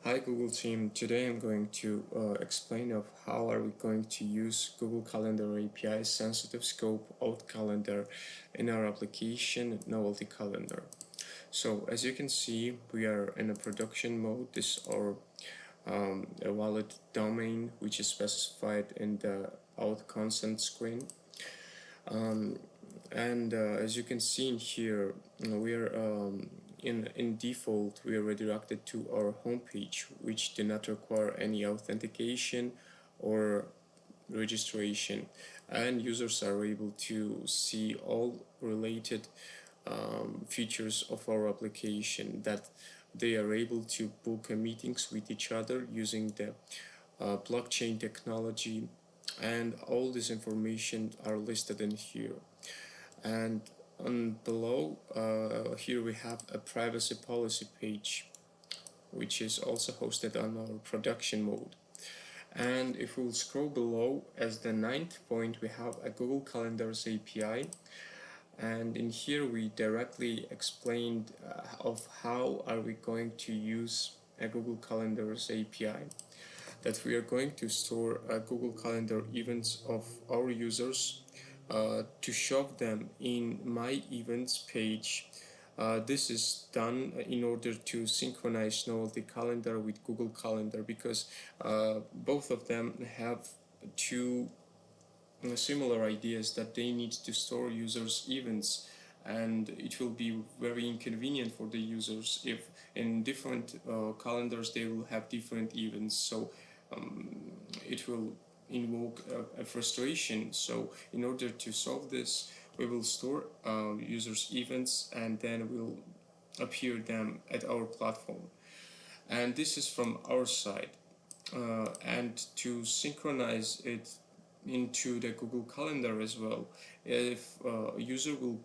Hi Google team, today I'm going to explain of how are we going to use Google Calendar API sensitive scope out calendar in our application Novelty Calendar. So as you can see, we are in a production mode. This is our a valid domain which is specified in the out consent screen. And as you can see in here, we are in default we are redirected to our home page, which do not require any authentication or registration, and users are able to see all related features of our application, that they are able to book meetings with each other using the blockchain technology, and all this information are listed in here. And on below here we have a privacy policy page, which is also hosted on our production mode. And if we'll scroll below, as the ninth point, we have a Google Calendars API, and in here we directly explained of how are we going to use a Google Calendars API, that we are going to store Google Calendar events of our users to show them in My Events page. This is done in order to synchronize Novelty Calendar with Google Calendar, because both of them have two similar ideas, that they need to store users' events, and it will be very inconvenient for the users if in different calendars they will have different events. So it will invoke a frustration. So in order to solve this, we will store users' events, and then we'll appear them at our platform. And this is from our side. And to synchronize it into the Google Calendar as well, if a user will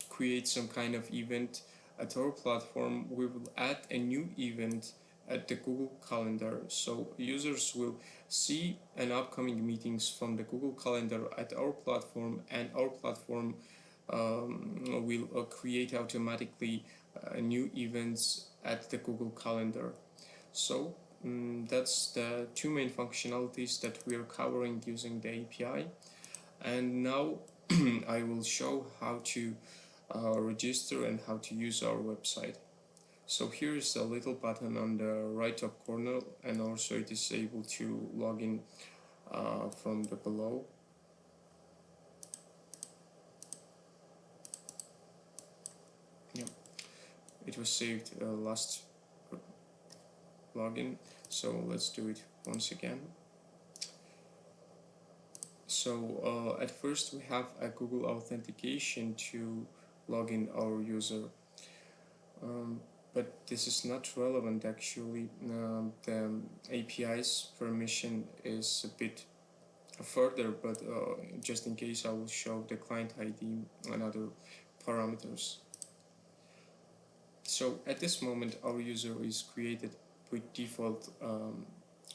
create some kind of event at our platform, we will add a new event at the Google Calendar, so users will see an upcoming meetings from the Google Calendar at our platform, and our platform will create automatically new events at the Google Calendar. So that's the two main functionalities that we are covering using the API. And now I will show how to register and how to use our website. So here is a little button on the right top corner, and also it is able to log in from the below. Yeah, it was saved last login, so let's do it once again. So at first we have a Google authentication to log in our user, but this is not relevant actually. The API's permission is a bit further, but just in case I will show the client ID and other parameters. So at this moment our user is created with default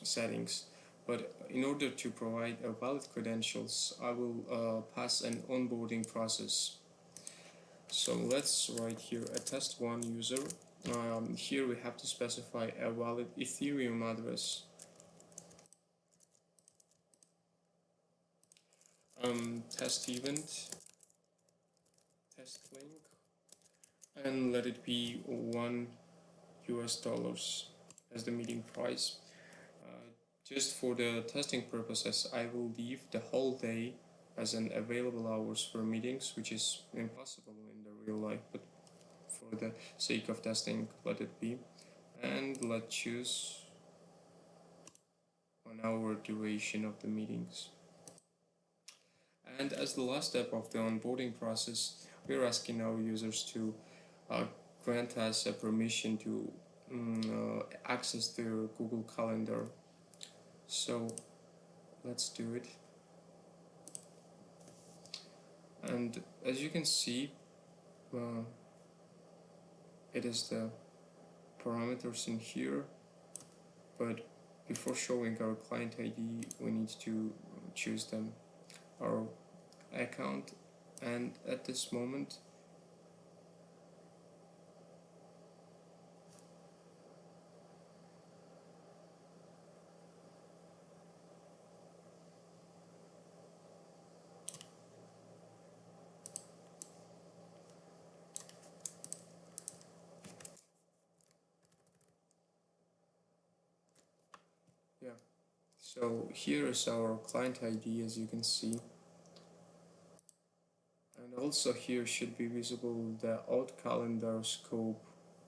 settings, but in order to provide a valid credentials, I will pass an onboarding process. So let's write here a test1 user. Here we have to specify a valid Ethereum address. Test event, test link, and let it be $1 as the meeting price. Just for the testing purposes, I will leave the whole day as an available hours for meetings, which is impossible in the real life, but for the sake of testing, let it be. And let's choose 1 hour duration of the meetings. And as the last step of the onboarding process, we are asking our users to grant us a permission to access their Google Calendar. So let's do it. And as you can see, it is the parameters in here, but before showing our client ID, we need to choose them, our account. And at this moment So here is our client ID, as you can see, and also here should be visible the out calendar scope,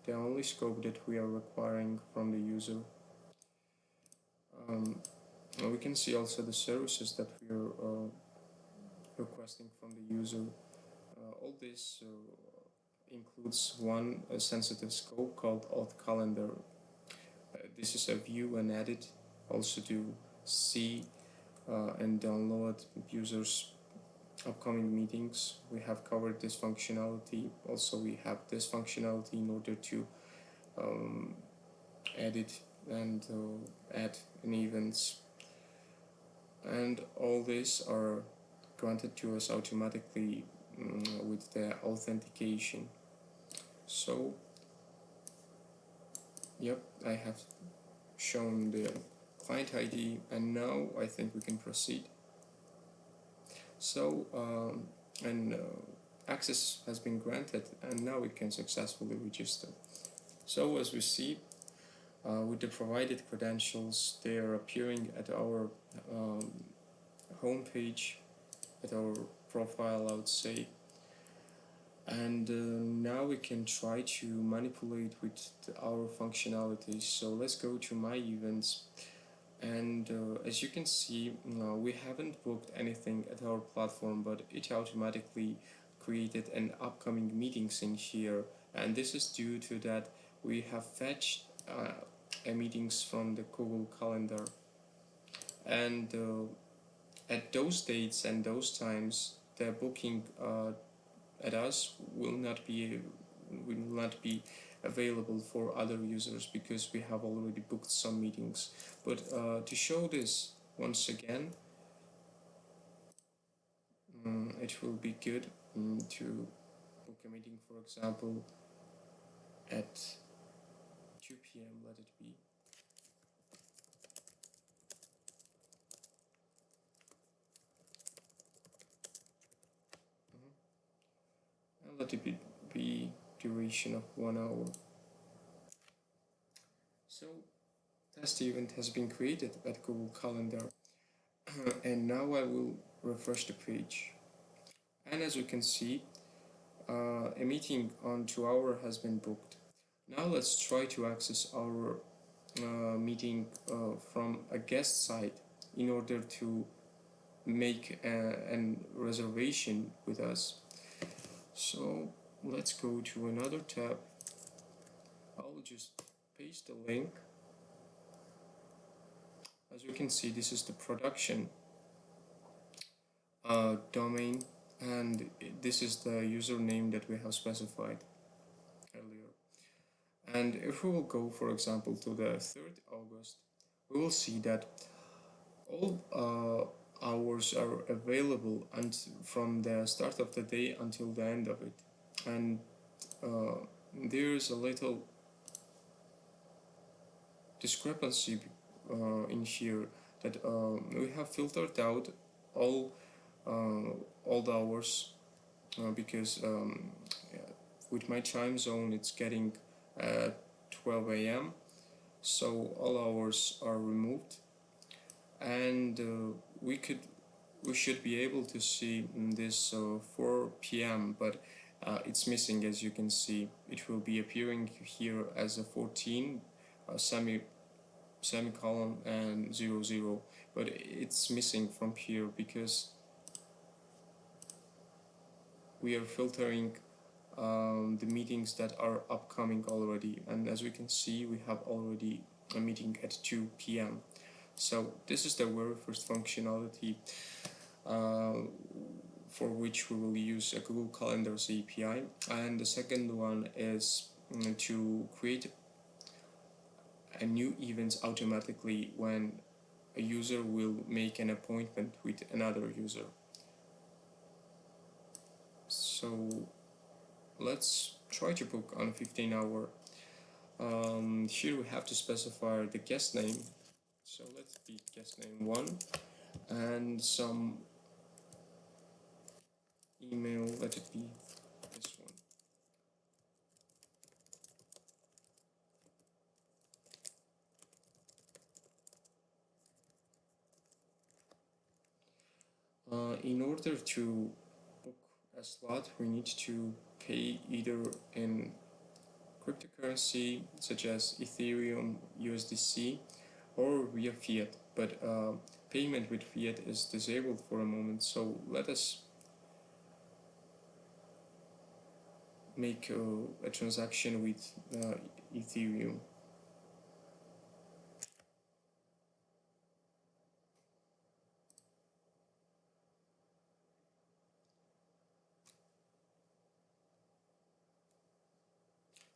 the only scope that we are requiring from the user. We can see also the services that we are requesting from the user. All this includes one sensitive scope called alt calendar. This is a view and edit, also to see and download users upcoming meetings. We have covered this functionality. Also we have this functionality in order to edit and add any events, and all these are granted to us automatically with the authentication. So yep, I have shown the client ID, and now I think we can proceed. So and access has been granted, and now we can successfully register. So as we see, with the provided credentials, they are appearing at our home page, at our profile, I would say. And now we can try to manipulate with our functionalities. So let's go to my events, and as you can see, we haven't booked anything at our platform, but it automatically created an upcoming meetings in here, and this is due to that we have fetched a meetings from the Google Calendar, and at those dates and those times the booking at us will not be available for other users because we have already booked some meetings. But to show this once again, it will be good to book a meeting, for example, at 2 p.m. let it be. And let it be duration of 1 hour. So test event has been created at Google Calendar. And now I will refresh the page, and as you can see, a meeting on 2 hour has been booked. Now let's try to access our meeting from a guest site in order to make a reservation with us. So let's go to another tab. I'll just paste the link. As you can see, this is the production domain, and this is the username that we have specified earlier. And if we will go, for example, to the 3rd August, we will see that all hours are available and from the start of the day until the end of it. And there is a little discrepancy in here, that we have filtered out all the hours because yeah, with my time zone it's getting 12 a.m. so all hours are removed, and we should be able to see this 4 p.m. but it's missing. As you can see, it will be appearing here as a 14 semicolon and 00, but it's missing from here because we are filtering the meetings that are upcoming already, and as we can see, we have already a meeting at 2 p.m. So this is the very first functionality for which we will use a Google Calendars API, and the second one is to create a new event automatically when a user will make an appointment with another user. So let's try to book on 15 hour. Here we have to specify the guest name, so let's be guest name 1, and some email, let it be this one. order to book a slot, we need to pay either in cryptocurrency such as Ethereum, USDC, or via fiat. But payment with fiat is disabled for a moment, so let us make a transaction with Ethereum.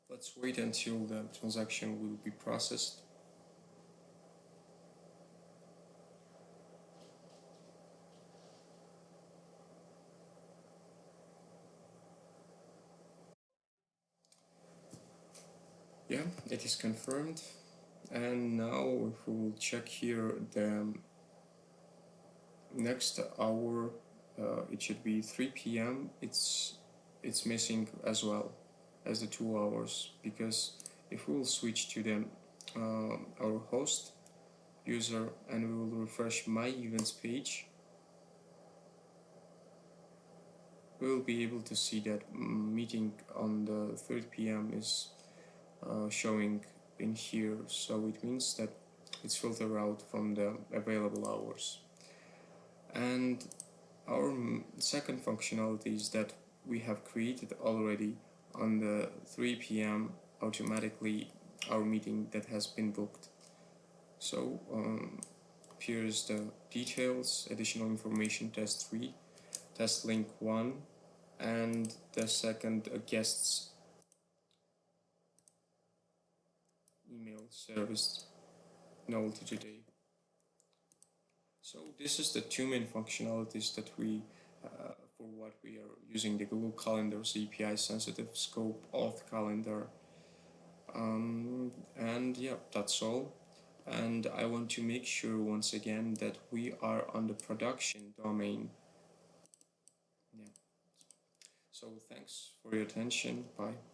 Let's wait until the transaction will be processed. Yeah, it is confirmed. And now if we will check here the next hour, it should be 3 p.m. It's missing as well as the 2 hours, because if we will switch to the our host user and we will refresh my events page, we will be able to see that meeting on the 3 p.m. is showing in here, so it means that it's filtered out from the available hours. And our second functionality is that we have created already on the 3 p.m. automatically our meeting that has been booked. So here's the details, additional information, test 3, test link 1, and the second guest's email service novelty today. So this is the two main functionalities that we for what we are using the Google Calendar's API sensitive scope auth calendar. And yeah, that's all. And I want to make sure once again that we are on the production domain. Yeah. So thanks for your attention. Bye.